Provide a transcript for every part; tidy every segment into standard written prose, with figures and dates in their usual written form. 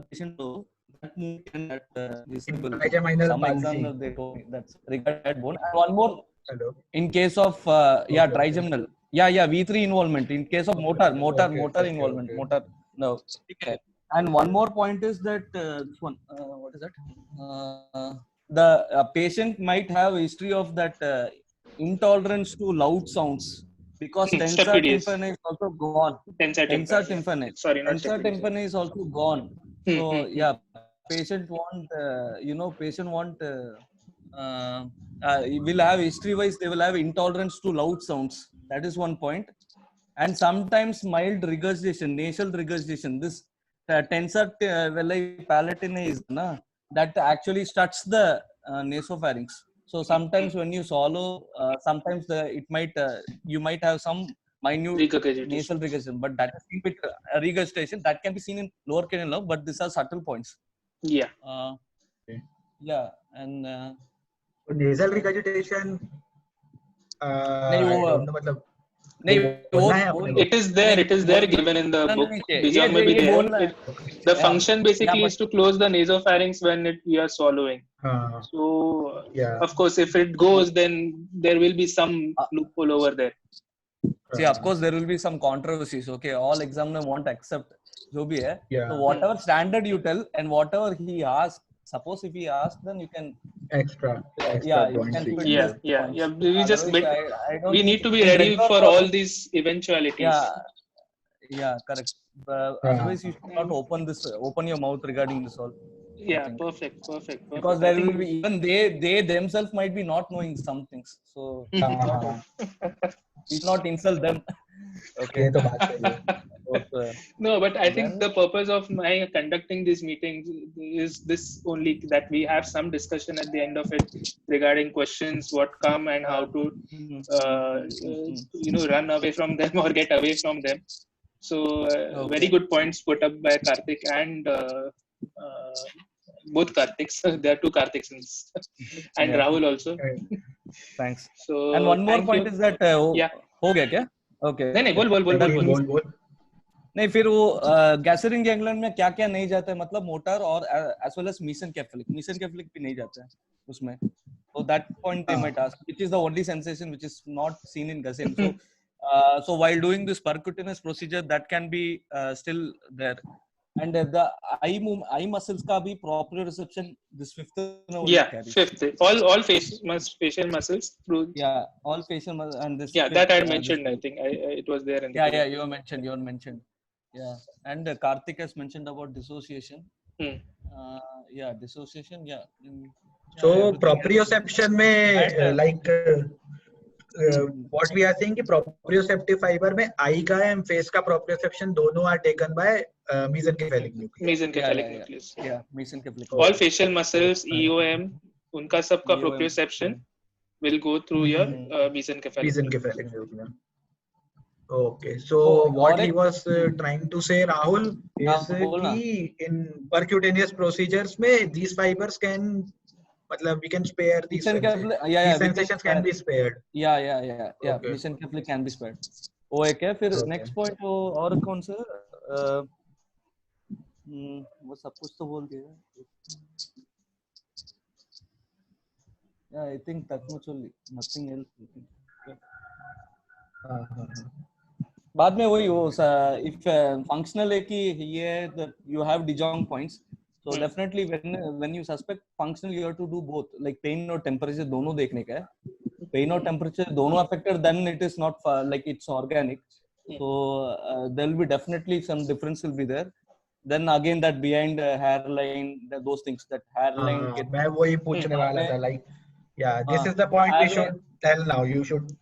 patient low, that movement can visible. Trigeminal Some palsy. examiner they told me that's regarded bone. And one more. Hello. In case of trigeminal, V3 involvement. In case of motor involvement, motor no. Okay. And one more point is that this one. What is that? The patient might have a history of that intolerance to loud sounds because tensor tympani is also gone. Tensor tympani. Sorry, not Tensor tympani is also gone. So patient want will have history wise they will have intolerance to loud sounds. That is one point. And sometimes mild regurgitation, nasal regurgitation. This tensor velli palatine is that actually starts the nasopharynx. So sometimes when you swallow, sometimes you might have some minute nasal regurgitation, but that is regurgitation that can be seen in lower cranial nerve. But these are subtle points. Yeah. And nasal regurgitation. I don't know, मतलब it is there given in the book. Bijong may be there. The function basically is to close the nasopharynx when you are swallowing. So of course if it goes, then there will be some loophole over there. See, of course there will be some controversies. Okay, all examiner won't accept jo bhi hai. So whatever standard you tell and whatever he asks, suppose if he asks, then you can extra you can put we need to be ready for all these eventualities. Correct. Otherwise you should not open your mouth regarding this all. Perfect. Because there will be, even they themselves might be not knowing some things, so we should not insult them. Okay. No, but I think the purpose of my conducting these meetings is this only, that we have some discussion at the end of it regarding questions, what come and how to run away from them or get away from them. So very good points put up by Karthik and both Kartiks. There are two Kartiks and Rahul also. Thanks. So and one more point is that हो गया क्या? Okay. नहीं बोल. नहीं, फिर वो गैसरिंग ganglion में क्या क्या नहीं जाता है, मतलब मोटर और एज वेल एज मीसेनकेफेलिक भी नहीं जाता है उसमें. So that point they might ask, which is the only sensation which is not seen in Gaussian. So while doing this percutaneous procedure, that can be still there. And the eye muscles का भी proprioception, this fifth nerve carries. Fifth. All facial muscles through. All facial muscles and this. That I mentioned. I think it was there. In the you mentioned. Yeah, and Karthik has mentioned about dissociation. Dissociation. So proprioception में like what we are saying कि proprioceptive fiber में eye का and face का proprioception दोनों are taken by mesencephalic nucleus. Mesencephalic. All facial muscles, EOM, उनका सबका proprioception will go through your mesencephalic nucleus. Okay, so what he was trying to say, Rahul, is कि in percutaneous procedures में these fibers can, मतलब we can spare these sensations can be spared. Mesencephalic can be spared. वो एक है. फिर next point वो और कौन सा वो सब कुछ तो बोल दिया. I think that much only, nothing else. बाद में वही वो if functional है कि ये you have De Jong points, so definitely when you suspect functional you have to do both, like pain और temperature दोनों देखने का है. Pain और temperature दोनों affected, then it is not like it's organic. So there will be definitely some difference will be there. Then again that behind hairline, those things, that hairline. मैं वही पूछने वाला था, like this is the point we should tell now. You should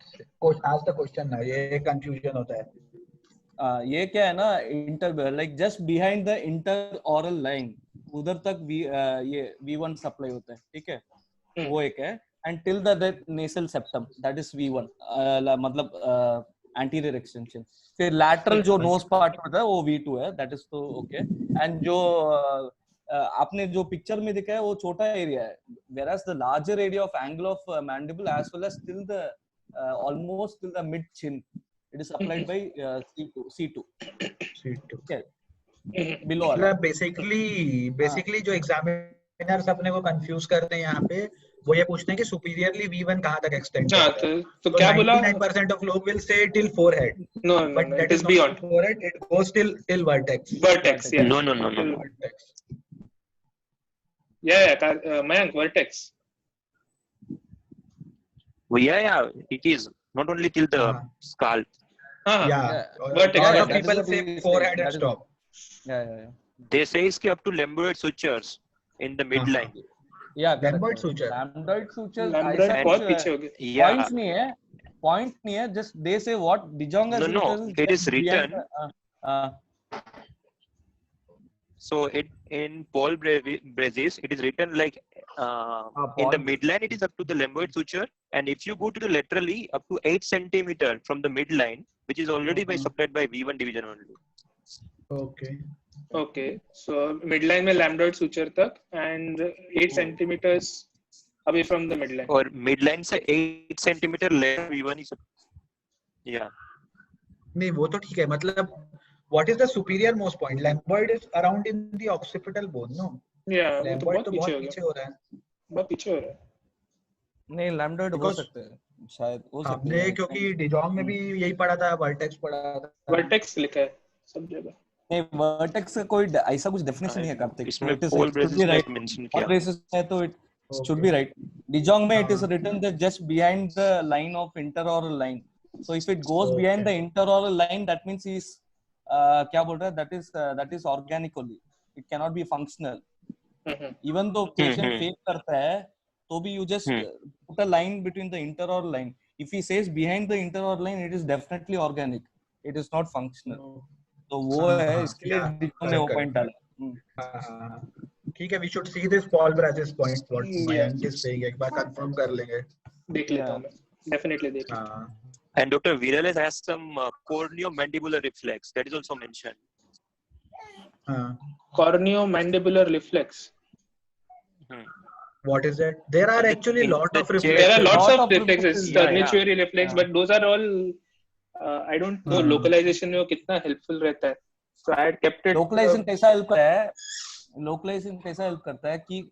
ask the question now. ये confusion होता है. ये क्या है ना, like just behind the interoral line, उधर तक ये V1 supply होता है, ठीक है, वो एक है. And till the nasal septum, that is V1, मतलब anterior extension. फिर lateral जो nose part होता है वो V2 है, that is तो okay. And जो आपने जो पिक्चर में दिखा है वो छोटा एरिया है, whereas the larger area of angle of mandible as well as till the almost till the mid chin, it is supplied by C2. Okay. Below वाला। बेसिकली जो एग्जामिनर्स अपने को कंफ्यूज करते हैं यहाँ पे, वो ये पूछते हैं कि सुपीरियरली V1 कहाँ तक एक्सटेंड करता है। तो क्या बोला? 99% of लोग will say till forehead. No, but that it is is not beyond forehead. It goes till vertex. Vertex, yeah. No. Vertex. Yeah, Mayank, vertex. Well, yeah, it is not only till the scalp. Yeah. Vertex. A lot of people say forehead and stop. Yeah. They say it's up to lambdoid sutures in the midline. Yeah, lambdoid suture. Lambdoid suture. बहुत पीछे हो गए. Points नहीं है. Just they say what De Jong has No. It is written. So in Paul Brazis, it is written like in the midline it is up to the lambdoid suture, and if you go to the laterally up to 8 centimeter from the midline, which is already by supplied by V1 division only. Okay. So midline में lambdoid suture तक and 8 centimeters away from the midline. Or midline से 8 centimeter left V1 is. Yeah. नहीं वो तो ठीक है, मतलब what is the superior most point? Lambdoid is around in the occipital bone, no? Yeah. Lambdoid तो बहुत पीछे हो रहा है. बहुत पीछे हो रहा है. नहीं lambdoid हो सकते हैं शायद, हो सकते हैं. हमने क्योंकि De Jong में भी यही पढ़ा था, vertex पढ़ा था. Vertex लिखा है सब जगह. नहीं वर्टेक्स का कोई ऐसा कुछ डेफिनेशन नहीं है कार्तिक. इसमें Paul Brazis ने मेंशन किया. Brazis है तो it should be right. De Jong में it is written that just behind the line of interoral line. So if it goes behind the interoral line, that means he is क्या बोल रहा है? That is organic only. It cannot be functional. Even though patient fake करता है, तो भी you just put a line between the interoral line. If he says behind the interoral line, it is definitely organic. It is not functional. तो वो है, इसके लिए ने वो पॉइंट डाला. ठीक है, we should see this Paul Brazis point. What Mayank is saying, एक बार कंफर्म कर लेंगे. देख लेता हूँ मैं. Definitely देख लेता हूँ. And Dr. Virales has some corneomandibular reflex that is also mentioned. Corneomandibular reflex. What is that? There are actually lot of reflexes. There are lots of reflexes. Sternituary reflex, but those are all. I don't know localization में वो कितना helpful रहता है. So I had kept it. Localization कैसा help करता है? Localization कैसा help करता है कि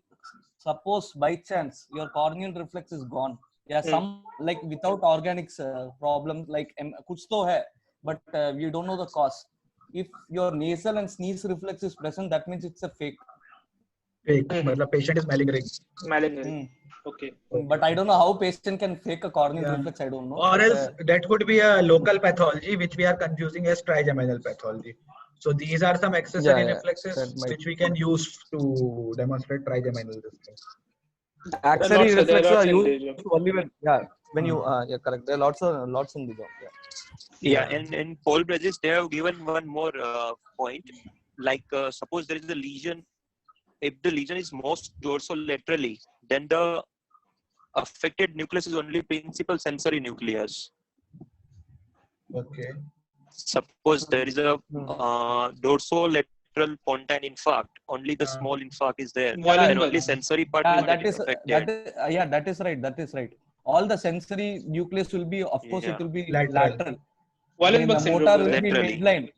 suppose by chance your corneal reflex is gone. Yeah, some like without organics problems like कुछ तो है, but we don't know the cause. If your nasal and sneeze reflex is present, that means it's a fake. मतलब patient is malignant. Okay. But I don't know how patient can fake a corneal reflex. I don't know. Or else that could be a local pathology which we are confusing as trigeminal pathology. So these are some accessory reflexes which we can use to demonstrate trigeminal reflex. Accessory reflexes are used only when you correct. There are lots in the job. Yeah, and in Paul Brazis they have given one more point. Like suppose there is a lesion. If the lesion is most dorsolaterally, then the affected nucleus is only principal sensory nucleus. Okay. Suppose there is a dorsolateral pontine infarct, only the small infarct is there, and only sensory part will get affected. That is right. All the sensory nucleus will be, of course, it will be lateral. Wallenberg motor will be midline.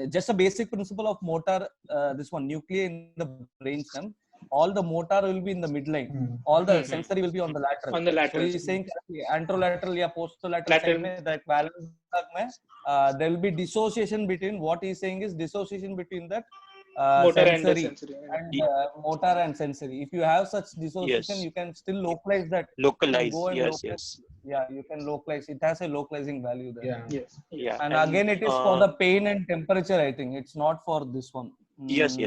Just a basic principle of motor. This one nuclei in the brainstem. All the motor will be in the midline. All the sensory will be on the lateral. On the lateral. So he's saying anterolateral or posterolateral side mein, that Wallenberg mein, there will be dissociation between. What he's saying is dissociation between that motor sensory and motor and sensory. If you have such dissociation, you can still localize that. Localize. Yes. Yeah, you can localize. It has a localizing value there. Yeah. And again, it is for the pain and temperature. I think it's not for this one. Yes.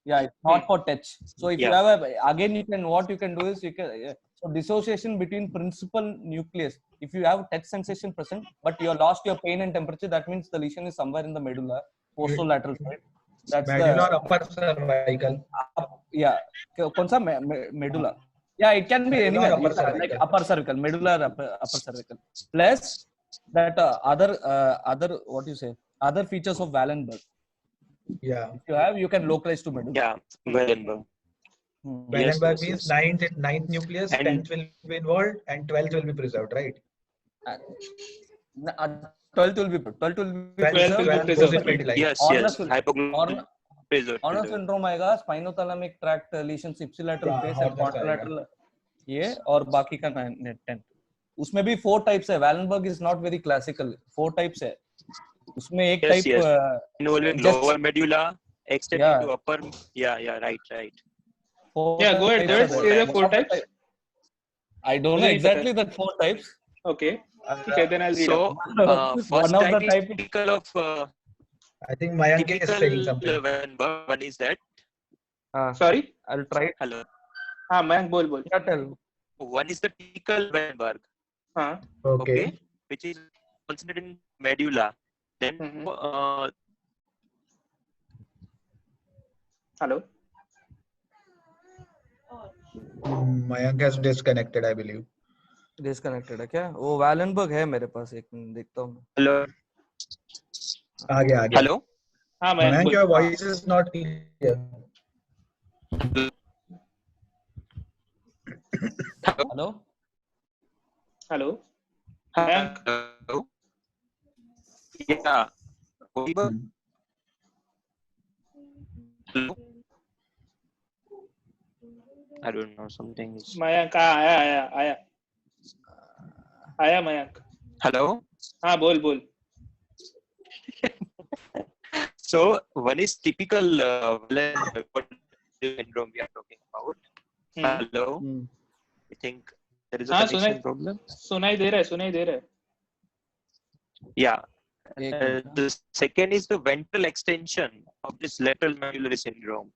Yeah, it's not for touch. So if you have what you can do is so dissociation between principal nucleus. If you have touch sensation present, but you have lost your pain and temperature, that means the lesion is somewhere in the medulla, posterolateral side. That's medulla or upper cervical. कौन सा medulla? Yeah, it can be anywhere, like upper cervical, medulla or upper cervical. Plus that other what you say, other features of Wallenberg. Yeah. If you have, you can localize to medulla. Yeah, Wallenberg. Wallenberg means ninth nucleus, 10th will be involved, and 12th will be preserved, right? 12th will be preserved. Yes, hypoglossia preserved. Horner syndrome आएगा, spinothalamic tract lesions, ipsilateral face and contralateral ये, और बाकी का 10. उसमें भी 4 types है. Wallenberg is not very classical. 4 types है. उसमें एक type involving lower medulla extending to upper. Yeah, right. Yeah, go ahead. There are 4 types. I don't know exactly that 4 types. Okay, then I'll read. So, first type is typical of. I think Mayank is saying something. One is that. Sorry, I'll try. Hello. Mayank, bol. Yeah, tell. One is the typical Wallenberg. Okay. Which is concentrated in medulla. Then. Hello. Mayank has disconnected, I believe. Disconnected है क्या? वो Wallenberg है मेरे पास, एक minute देखता हूँ. Hello. आ गया. Hello. हाँ, Mayank, your voice is not clear. Hello. Hello. Yeah. Hello. I don't know, something is. Mayank, आया Mayank. Hello. हाँ, बोल. So one is typical Wallenberg syndrome we are talking about. Hello. I think there is a connection problem. सुनाई दे रहा है. Yeah. The second is the ventral extension of this lateral medullary syndrome.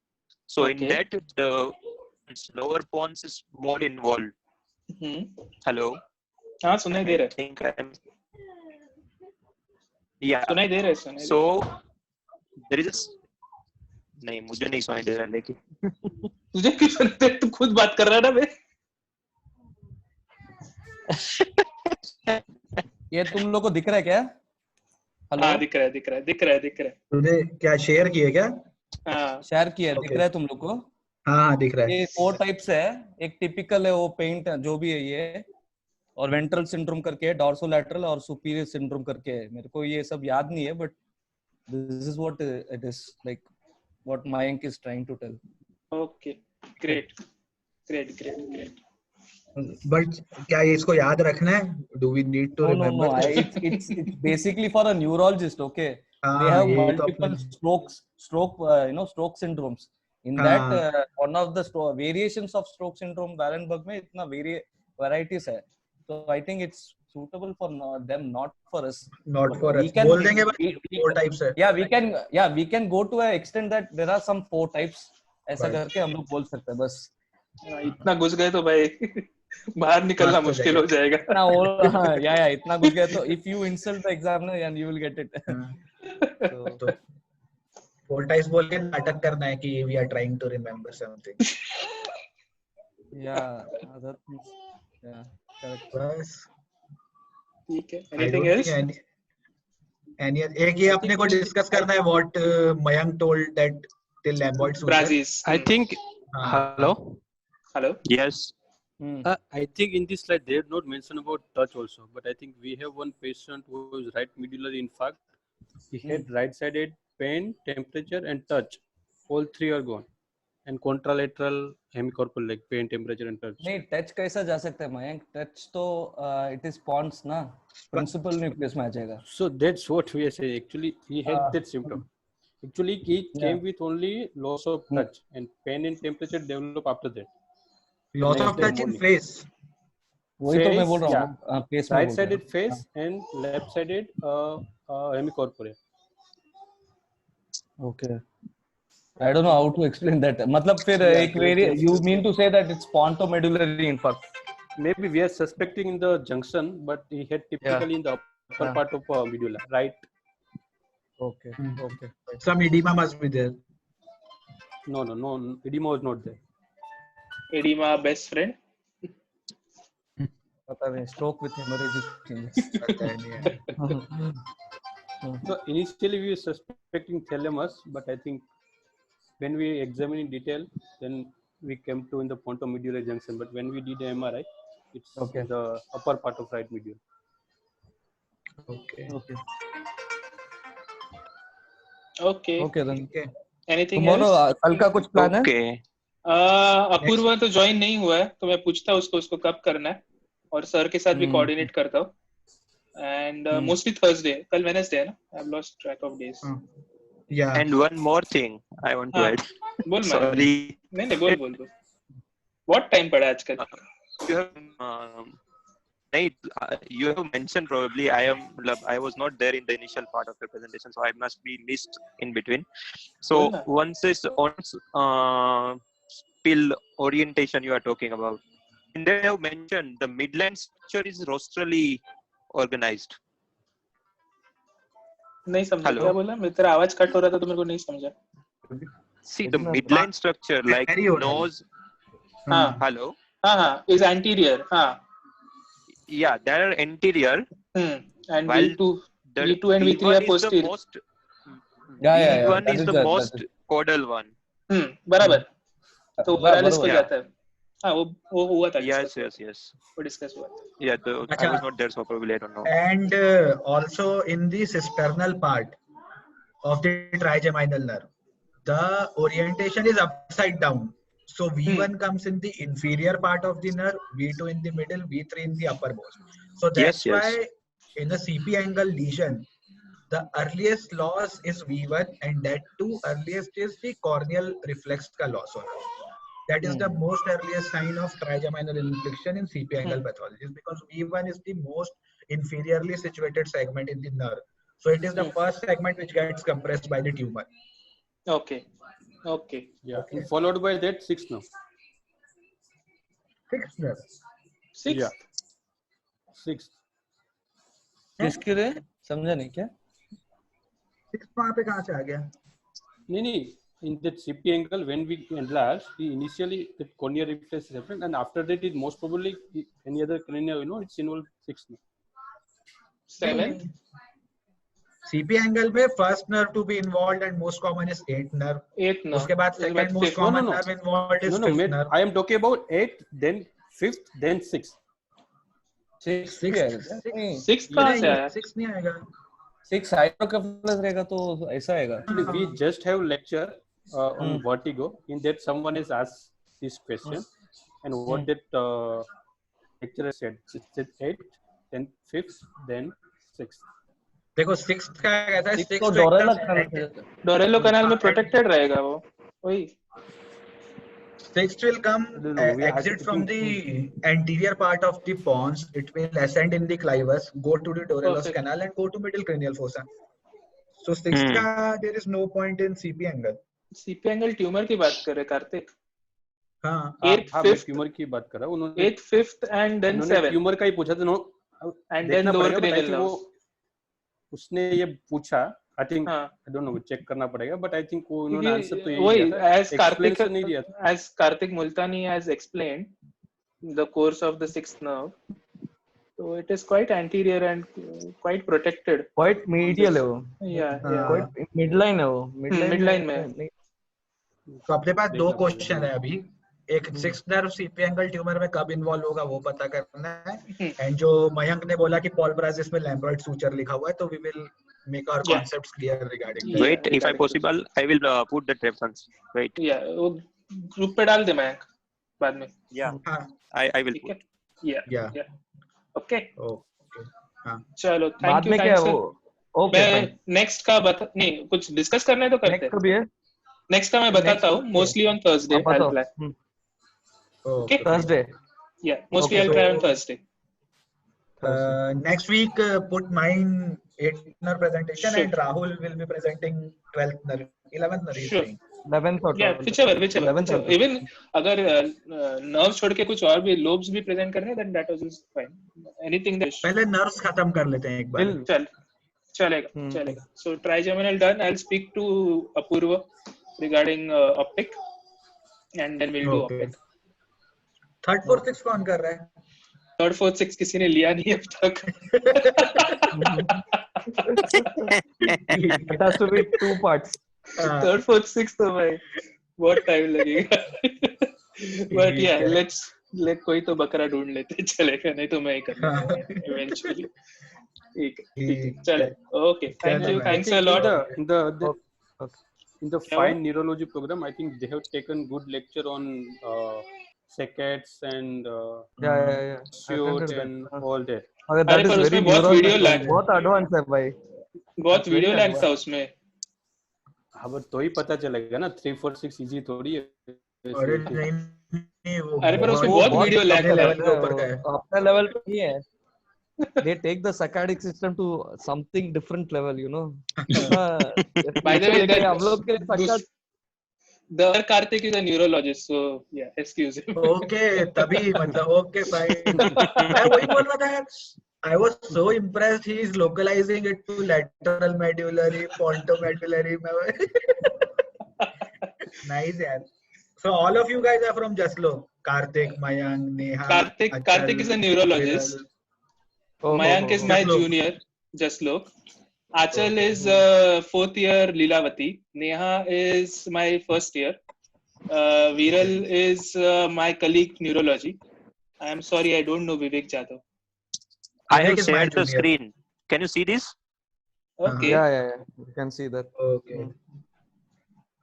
So in that the lower pons is more involved. Hello. हाँ, सुनाई दे रहा है. I think I'm. Yeah. सुनाई दे रहा है. So there is. नहीं, मुझे नहीं सुनाई दे रहा है लेकिन. तुझे क्यों सुनते है? तू खुद बात कर रहा है ना बे? ये तुम लोग को दिख रहा है क्या? हाँ, दिख रहा है. तूने क्या शेयर किए क्या? हाँ, शेयर किया. दिख रहा है तुम लोग को? हाँ, दिख रहा है. ये 4 टाइप्स है. एक टिपिकल है, वो पेंट जो भी है ये, और वेंट्रल सिंड्रोम करके है, डॉर्सोलैटरल और सुपीरियर सिंड्रोम करके है. मेरे को ये सब याद नहीं है, but this is what it is like, what Mayank is trying to tell. Okay, great. But क्या ये इसको याद रखना है? Do we need to remember? No. It's basically for a neurologist. Okay. They have multiple stroke syndromes. In that, one of the variations of stroke syndrome, Wallenberg में इतना varieties है. So I think it's suitable for them, not for us. Not for us. बोल देंगे बस 4 types है. Yeah, we can go to an extent that there are some 4 types. ऐसा करके हम लोग बोल सकते हैं बस. इतना घुस गए तो भाई बाहर निकलना मुश्किल हो जाएगा. इतना घुस गए तो if you insult the examiner and you will get it. तो 4 types बोल के नाटक करना है कि we are trying to remember something. Correct. बस ठीक है. Anything else? एक ये अपने को डिस्कस करना है what Mayank told that till lamboid Brazis. I think. Hello. Yes. I think in this slide they did not mention about touch also, but I think we have one patient who is right medullary infarct. He had right-sided pain, temperature, and touch. All 3 are gone. And contralateral hemicorporal like pain, temperature, and touch. नहीं, touch कैसा जा सकता है Mayank? Touch तो it is pons ना, principal nucleus में आ जाएगा. So that's what we are saying. Actually, he had that symptom. Actually, he came with only loss of touch, and pain and temperature develop after that. Loss of touch in face. वही तो मैं बोल रहा हूँ. Face में. Right-sided face and left-sided hemicorporeal. Okay. I don't know how to explain that. मतलब फिर एक you mean to say that it's pontomedullary infarct? Maybe we are suspecting in the junction, but he had typically in the upper part of medulla, right? Okay. Some edema must be there. No. Edema was not there. Edema best friend. पता नहीं. Stroke with hemorrhagic changes. So initially we were suspecting thalamus, but I think when we examine in detail, then we came to in the pontomedullary junction. But when we did the MRI, it's the upper part of right medulla. Okay then. Anything Tomorrow else? कल का कुछ plan है? अपूर्वा तो join नहीं हुआ है, तो मैं पूछता हूँ उसको कब करना है, और सर के साथ भी कोऑर्डिनेट करता हूँ. And mostly Thursday. कल Wednesday है ना? I've lost track of days. Yeah. And one more thing I want to add. बोल मैं. Sorry. नहीं बोल. What time पड़ा आजकल? You have mentioned probably I was not there in the initial part of the presentation, so I must be missed in between. So once this spill orientation you are talking about, and they have mentioned the midline structure is rostrally organized. नहीं समझा क्या बोला? मेरा आवाज cut हो रहा था तो मेरे को नहीं समझा. See the midline structure like nose. Hello. Is anterior. Yeah, they are anterior. And V2 and V3 are posterior. V1 is the most caudal one. बराबर. तो ओरालिस को जाता है. वो हुआ था. Yes. वो डिस्कस हुआ. Yeah, I was not there, so probably I don't know. And also in the cisternal part of the trigeminal nerve, the orientation is upside down. So V1 comes in the inferior part of the nerve, V2 in the middle, V3 in the uppermost. So that's why in a CP angle lesion, the earliest loss is V1, and that too earliest is the corneal reflex ka loss. That is the most earliest sign of trigeminal infliction in CP angle pathology, because V1 is the most inferiorly situated segment in the nerve. So it is the first segment which gets compressed by the tumor. Okay. Yeah. Okay. Followed by that sixth nerve. Sixth nerve. Yeah. Sixth. किसके लिए? समझा नहीं क्या? Sixth वहाँ पे कहाँ से आ गया? नहीं. In that CP angle, when we enlarge, initially the corneal reflex is happening, and after that, it most probably any other cranial, it's involved sixth nerve. Seventh. CP angle में first nerve to be involved and most common is eighth nerve. उसके बाद second most common nerve involved is fifth nerve. I am talking about eighth, then fifth, then sixth. Sixth कहाँ से आया? Sixth नहीं आएगा. Sixth hydrocephalus रहेगा तो ऐसा आएगा. We just have lecture on vertigo. In that, someone has asked this question, and what that lecturer said. It said 8th, then 5th, then 6th. देखो 6th का कहता है 6th तो डोरेलो कैनाल में प्रोटेक्टेड रहेगा वो. वही. 6th will come exit from the anterior part of the pons. It will ascend in the clivus, go to the Dorellos canal and go to middle cranial fossa. So 6th का there is no point in CP angle. CP angle tumour की बात कर रहे कार्तिक. हाँ. 8th, 5th tumour की बात कर रहा हूँ. उन्होंने 8th, 5th and then 7th. Tumour का ही पूछा था. And then lower cranial nerve. उसने ये पूछा. I think I don't know, check करना पड़ेगा, but I think वो उन्होंने आंसर तो यही दिया था. As Karthik Multani has explained the course of the sixth nerve, so it is quite anterior and quite protected. Quite medial है वो. Yeah. Quite midline है वो. Midline में. तो अपने पास दो क्वेश्चन है अभी. एक six nerve CP angle tumour में कब इन्वॉल्व होगा वो पता करना है. एंड जो मयंक ने बोला कि पॉलब्राजिस में लैम्बर्ट सूचर लिखा हुआ है, तो we will make our concepts clear regarding wait if I possible I will put that reference. Wait. Yeah, वो ग्रुप पे डाल दे मयंक बाद में. Yeah. I will put. Yeah. Okay. हाँ. चलो थैंक यू. क्या वो? ओके. मैं नेक्स्ट का बता नहीं कुछ डिस्कस करना है तो करते हैं. नेक्स्ट का मैं बताता हूँ. Mostly on Thursday I'll plan. Okay. Thursday. Yeah, mostly I'll try on Thursday. Next week put mine 8th nerve presentation and Rahul will be presenting 12th nerve, 11th nerve. Sure. 11th or 12th. Yeah, whichever. Even अगर nerve छोड़ के कुछ और भी lobes भी present करने then that is fine. Anything that. पहले nerves खत्म कर लेते हैं एक बार. चलेगा. So trigeminal done. I'll speak to Apurva regarding optic and then we'll do optic. Third, fourth, sixth कौन कर रहा है? Third, fourth, sixth किसी ने लिया नहीं अब तक. It has to be 2 parts. Third, fourth, sixth तो भाई बहुत टाइम लगेगा. But yeah, let कोई तो बकरा ढूंढ लेते चलेगा, नहीं तो मैं ही करूँगा eventually. ठीक है चलो okay thank you thanks a lot in the fine neurology program I think they have taken good lecture on saccades and short and all that. अरे पर उसमें बहुत वीडियो लैग, बहुत एडवांस है भाई, बहुत वीडियो लैग था उसमें। हाँ बट तो ही पता चलेगा ना, 346 इजी थोड़ी है। अरे नहीं वो अरे पर उसमें बहुत वीडियो लैग लेवल के ऊपर का है, अपने लेवल पे नहीं है। They take the saccadic system to something different level, you know. By the way, हम लोग के saccade the other Karthik is a neurologist, so yeah, excuse him. Okay, तभी मतलब okay fine. मैं वही बोल रहा था यार, I was so impressed. He is localizing it to lateral medullary, pontomedullary. Nice यार. So all of you guys are from Jaslok. Karthik, Mayank, Neha. Karthik is a neurologist. Mayank is my junior, Jaslok. Achal is 4th year Lilavati. Neha is my 1st year. Viral is my colleague neurology. I am sorry, I don't know Vivek Jadhav. I have shared the screen. Can you see this? Okay. Yeah. You can see that. Okay.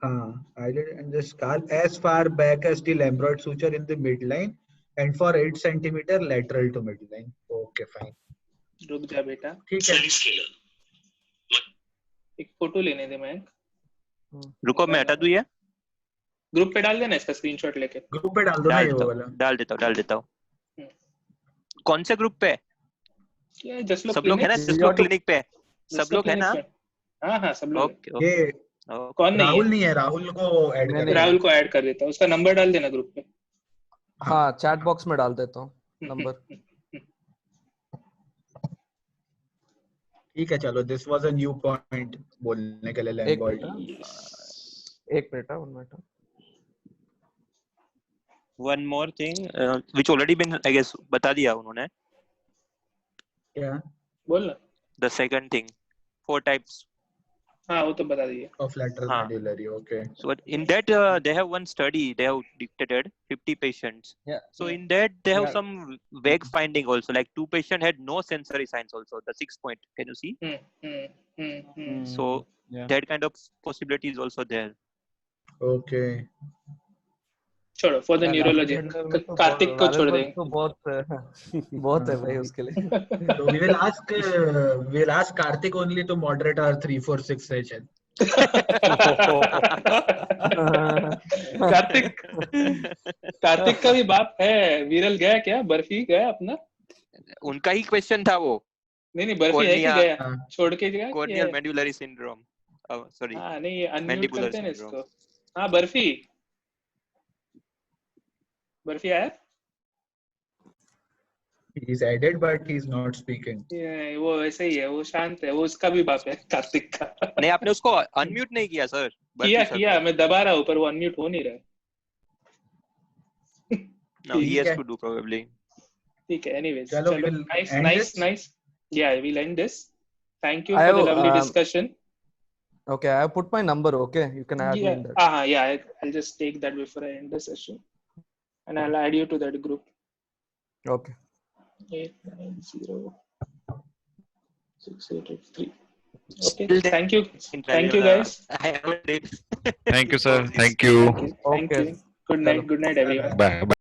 I did and the scalp as far back as the lambdoid suture in the midline and for 8 centimeter lateral to midline. Okay, fine. रुक जा बेटा, ठीक है। एक photo लेने दे मैं। रुको मैं हटा दूं ये। ग्रुप पे डाल देना इसका स्क्रीनशॉट लेके। ग्रुप पे डाल दो ना ये वाला। डाल देता हूँ। कौन से ग्रुप पे? सब लोग है ना जसलोक क्लिनिक पे? सब लोग है ना? हाँ सब लोग। ये कौन नहीं? राहुल नहीं है, राहुल को ऐड कर, राहुल को ऐड कर देता हूँ, उसका नंबर डाल देना ग्रुप पे। हाँ चैट बॉक्स में डाल देता हूँ नंबर। ठीक है चलो, this was a new point बोलने के लिए लैम्बॉइड। एक minute, 1 minute. One more thing, which already been, I guess, बता दिया उन्होंने। क्या? बोल ना। The second thing, 4 types. हाँ वो तो बता दिए। Of lateral medullary, okay. So in that they have one study, they have dictated 50 patients. Yeah. So in that they have some vague finding also, like 2 patients had no sensory signs also, the 6 point. Can you see? So that kind of possibility is also there. Okay. छोड़ो, for the neurology Kartik को छोड़ देंगे। तो बहुत है भाई उसके लिए। So we will ask Karthik only to moderate our 346 session. Kartik का भी बाप है, विरल गया क्या? बर्फी गया अपना? उनका ही क्वेश्चन था वो। नहीं बर्फी है कि गया? छोड़ के गया? Corneal medullary syndrome. Sorry. हाँ नहीं ये अनम्यूट करते हैं इसको। हाँ बर्फी आया? He is added but he is not speaking. वो ऐसे ही है, वो शांत है, वो उसका भी बाप है कार्तिक का। नहीं आपने उसको अनम्यूट नहीं किया सर? किया मैं दबा रहा हूँ पर वो अनम्यूट हो नहीं रहा। No, he has to do probably. ठीक है, anyways. चलो nice. Yeah, we'll end this. Thank you for the lovely discussion. Okay, I have put my number. Okay, you can add me in that. Yeah, I'll just take that before I end the session, and I'll add you to that group. Okay. 8906883. Okay, thank you guys. Thank you sir, thank you. Thank you. Good night everyone. Bye.